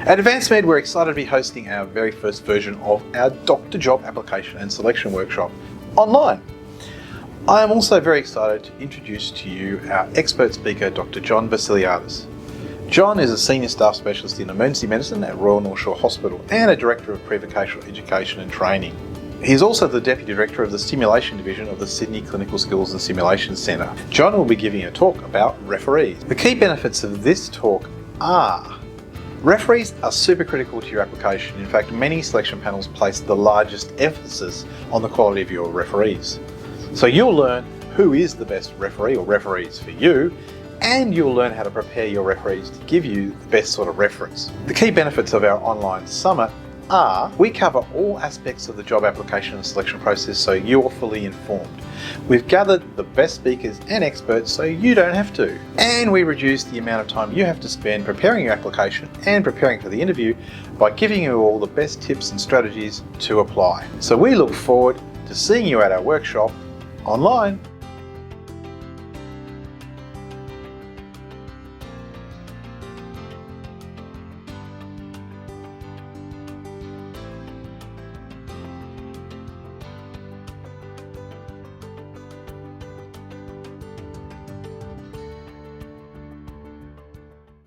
At AdvanceMed, we're excited to be hosting our very first version of our doctor job application and selection workshop online. I am also very excited to introduce to you our expert speaker, Dr. John Vassiliadis. John is a senior staff specialist in emergency medicine at Royal North Shore Hospital and a director of Prevocational education and training. He is also the deputy director of the Stimulation Division of the Sydney Clinical Skills and Simulation Centre. John will be giving a talk about referees. The key benefits of this talk are: referees are super critical to your application. In fact, many selection panels place the largest emphasis on the quality of your referees. So you'll learn who is the best referee or referees for you, and you'll learn how to prepare your referees to give you the best sort of reference. The key benefits of our online summit are: we cover all aspects of the job application and selection process so you're fully informed. We've gathered the best speakers and experts so you don't have to. And we reduce the amount of time you have to spend preparing your application and preparing for the interview by giving you all the best tips and strategies to apply. So we look forward to seeing you at our workshop online.